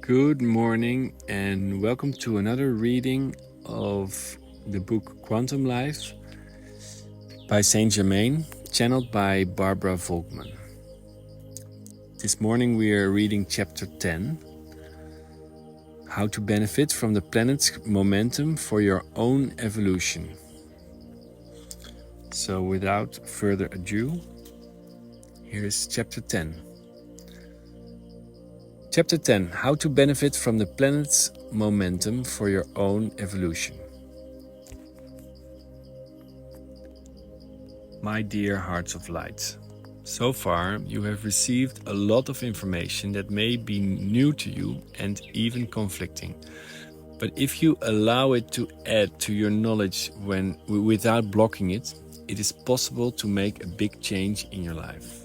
Good morning and welcome to another reading of the book Quantum Life by Saint Germain, channeled by Barbara Volkman. This morning we are reading chapter 10, How to Benefit from the Planet's Momentum for Your Own Evolution. So without further ado, here is chapter 10. Chapter 10, How to Benefit from the Planet's Momentum for Your Own Evolution. My dear hearts of light, so far you have received a lot of information that may be new to you and even conflicting. But if you allow it to add to your knowledge without blocking it, it is possible to make a big change in your life.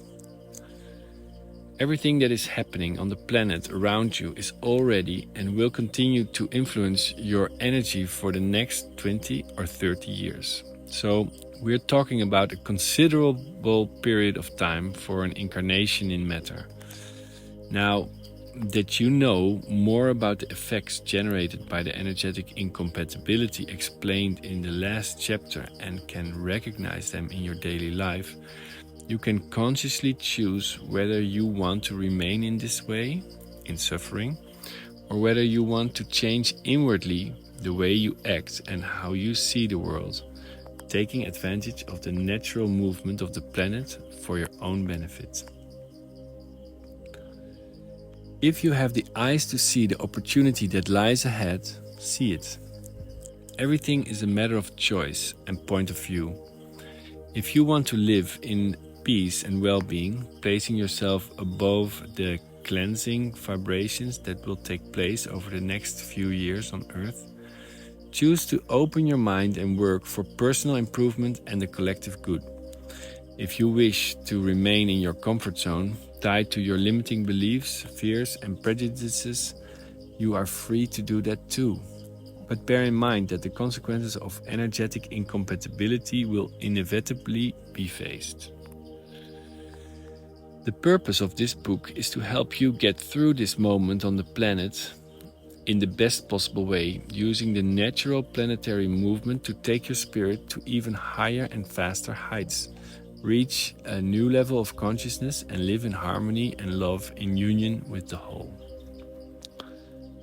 Everything that is happening on the planet around you is already and will continue to influence your energy for the next 20 or 30 years. So we're talking about a considerable period of time for an incarnation in matter. Now that you know more about the effects generated by the energetic incompatibility explained in the last chapter and can recognize them in your daily life, you can consciously choose whether you want to remain in this way, in suffering, or whether you want to change inwardly the way you act and how you see the world, taking advantage of the natural movement of the planet for your own benefit. If you have the eyes to see the opportunity that lies ahead, see it. Everything is a matter of choice and point of view. If you want to live in peace and well-being, placing yourself above the cleansing vibrations that will take place over the next few years on Earth, choose to open your mind and work for personal improvement and the collective good. If you wish to remain in your comfort zone, tied to your limiting beliefs, fears and prejudices, you are free to do that too. But bear in mind that the consequences of energetic incompatibility will inevitably be faced. The purpose of this book is to help you get through this moment on the planet in the best possible way, using the natural planetary movement to take your spirit to even higher and faster heights, reach a new level of consciousness and live in harmony and love in union with the whole.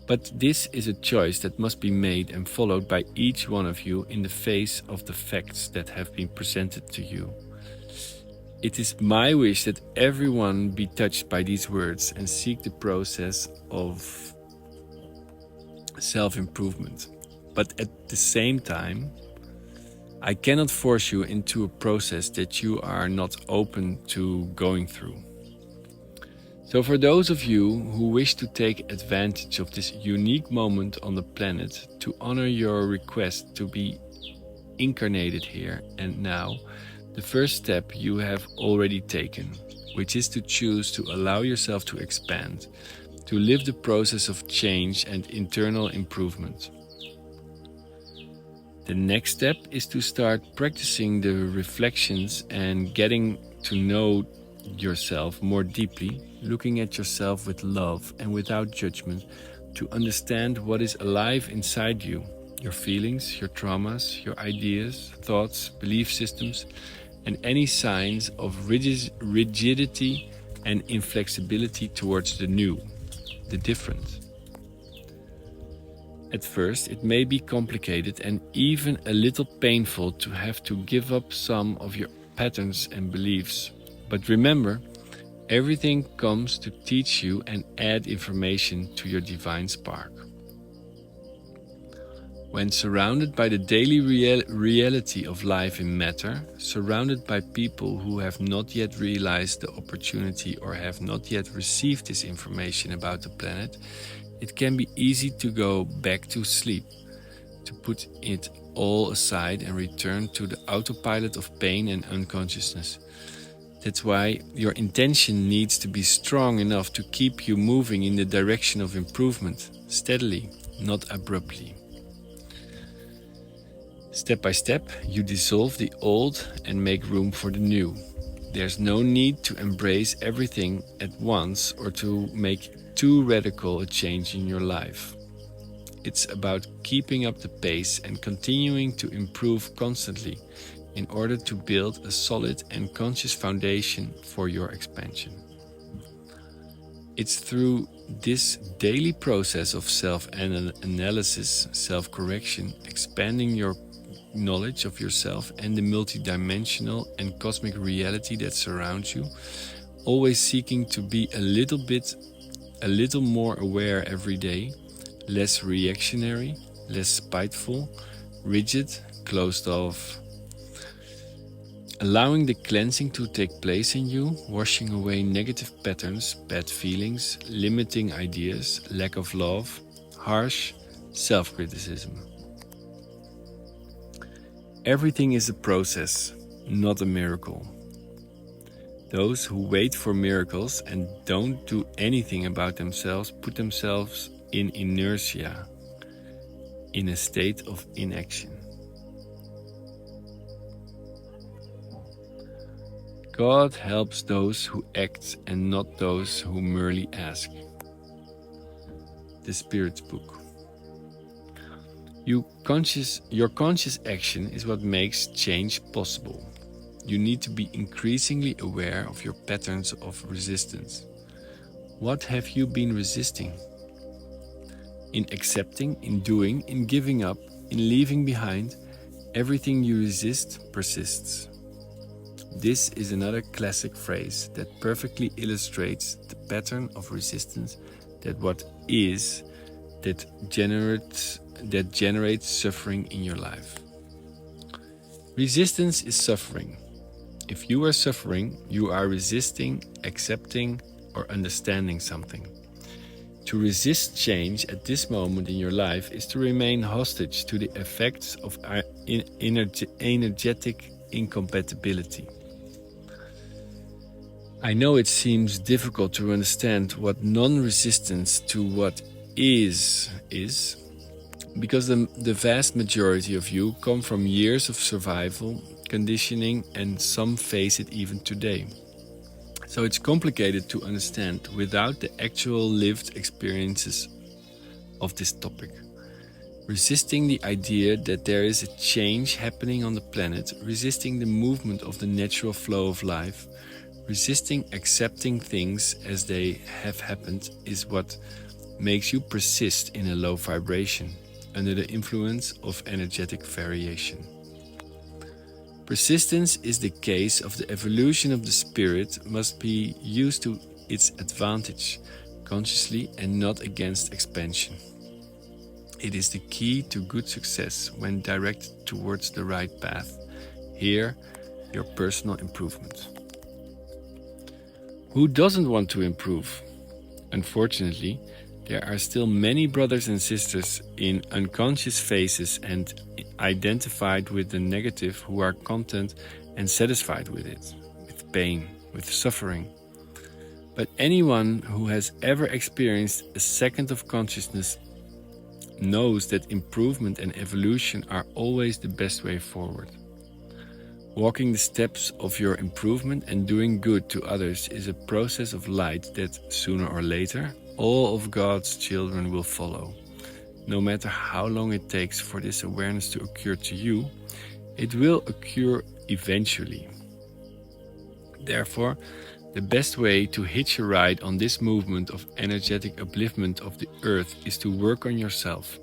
But this is a choice that must be made and followed by each one of you in the face of the facts that have been presented to you. It is my wish that everyone be touched by these words and seek the process of self-improvement. But at the same time, I cannot force you into a process that you are not open to going through. So for those of you who wish to take advantage of this unique moment on the planet to honor your request to be incarnated here and now, the first step you have already taken, which is to choose to allow yourself to expand, to live the process of change and internal improvement. The next step is to start practicing the reflections and getting to know yourself more deeply, looking at yourself with love and without judgment to understand what is alive inside you, your feelings, your traumas, your ideas, thoughts, belief systems, and any signs of rigidity and inflexibility towards the new, the different. At first, it may be complicated and even a little painful to have to give up some of your patterns and beliefs. But remember, everything comes to teach you and add information to your divine spark. When surrounded by the daily reality of life in matter, surrounded by people who have not yet realized the opportunity or have not yet received this information about the planet, it can be easy to go back to sleep, to put it all aside and return to the autopilot of pain and unconsciousness. That's why your intention needs to be strong enough to keep you moving in the direction of improvement, steadily, not abruptly. Step by step, you dissolve the old and make room for the new. There's no need to embrace everything at once or to make too radical a change in your life. It's about keeping up the pace and continuing to improve constantly in order to build a solid and conscious foundation for your expansion. It's through this daily process of self-analysis, self-correction, expanding your knowledge of yourself and the multidimensional and cosmic reality that surrounds you, always seeking to be a little more aware every day, less reactionary, less spiteful, rigid, closed off. Allowing the cleansing to take place in you, washing away negative patterns, bad feelings, limiting ideas, lack of love, harsh self-criticism. Everything is a process, not a miracle. Those who wait for miracles and don't do anything about themselves put themselves in inertia, in a state of inaction. God helps those who act and not those who merely ask. The Spirit's Book. Your conscious action is what makes change possible. You need to be increasingly aware of your patterns of resistance. What have you been resisting? In accepting, in doing, in giving up, in leaving behind, everything you resist persists. This is another classic phrase that perfectly illustrates the pattern of resistance that generates suffering in your life. Resistance is suffering. If you are suffering, you are resisting, accepting, or understanding something. To resist change at this moment in your life is to remain hostage to the effects of energetic incompatibility. I know it seems difficult to understand what non-resistance to what is, because the vast majority of you come from years of survival, conditioning, and some face it even today. So it's complicated to understand without the actual lived experiences of this topic. Resisting the idea that there is a change happening on the planet, resisting the movement of the natural flow of life, resisting accepting things as they have happened is what makes you persist in a low vibration under the influence of energetic variation. Persistence is the case of the evolution of the spirit must be used to its advantage, consciously and not against expansion. It is the key to good success when directed towards the right path. Here, your personal improvement. Who doesn't want to improve? Unfortunately, there are still many brothers and sisters in unconscious phases and identified with the negative who are content and satisfied with it, with pain, with suffering. But anyone who has ever experienced a second of consciousness knows that improvement and evolution are always the best way forward. Walking the steps of your improvement and doing good to others is a process of light that, sooner or later, all of God's children will follow. No matter how long it takes for this awareness to occur to you, it will occur eventually. Therefore, the best way to hitch a ride on this movement of energetic upliftment of the earth is to work on yourself,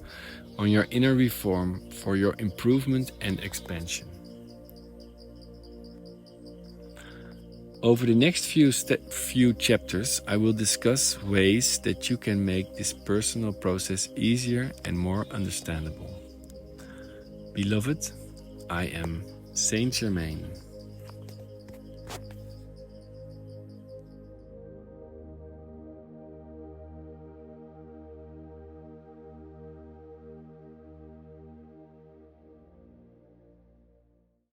on your inner reform for your improvement and expansion. Over the next few chapters, I will discuss ways that you can make this personal process easier and more understandable. Beloved, I am Saint Germain.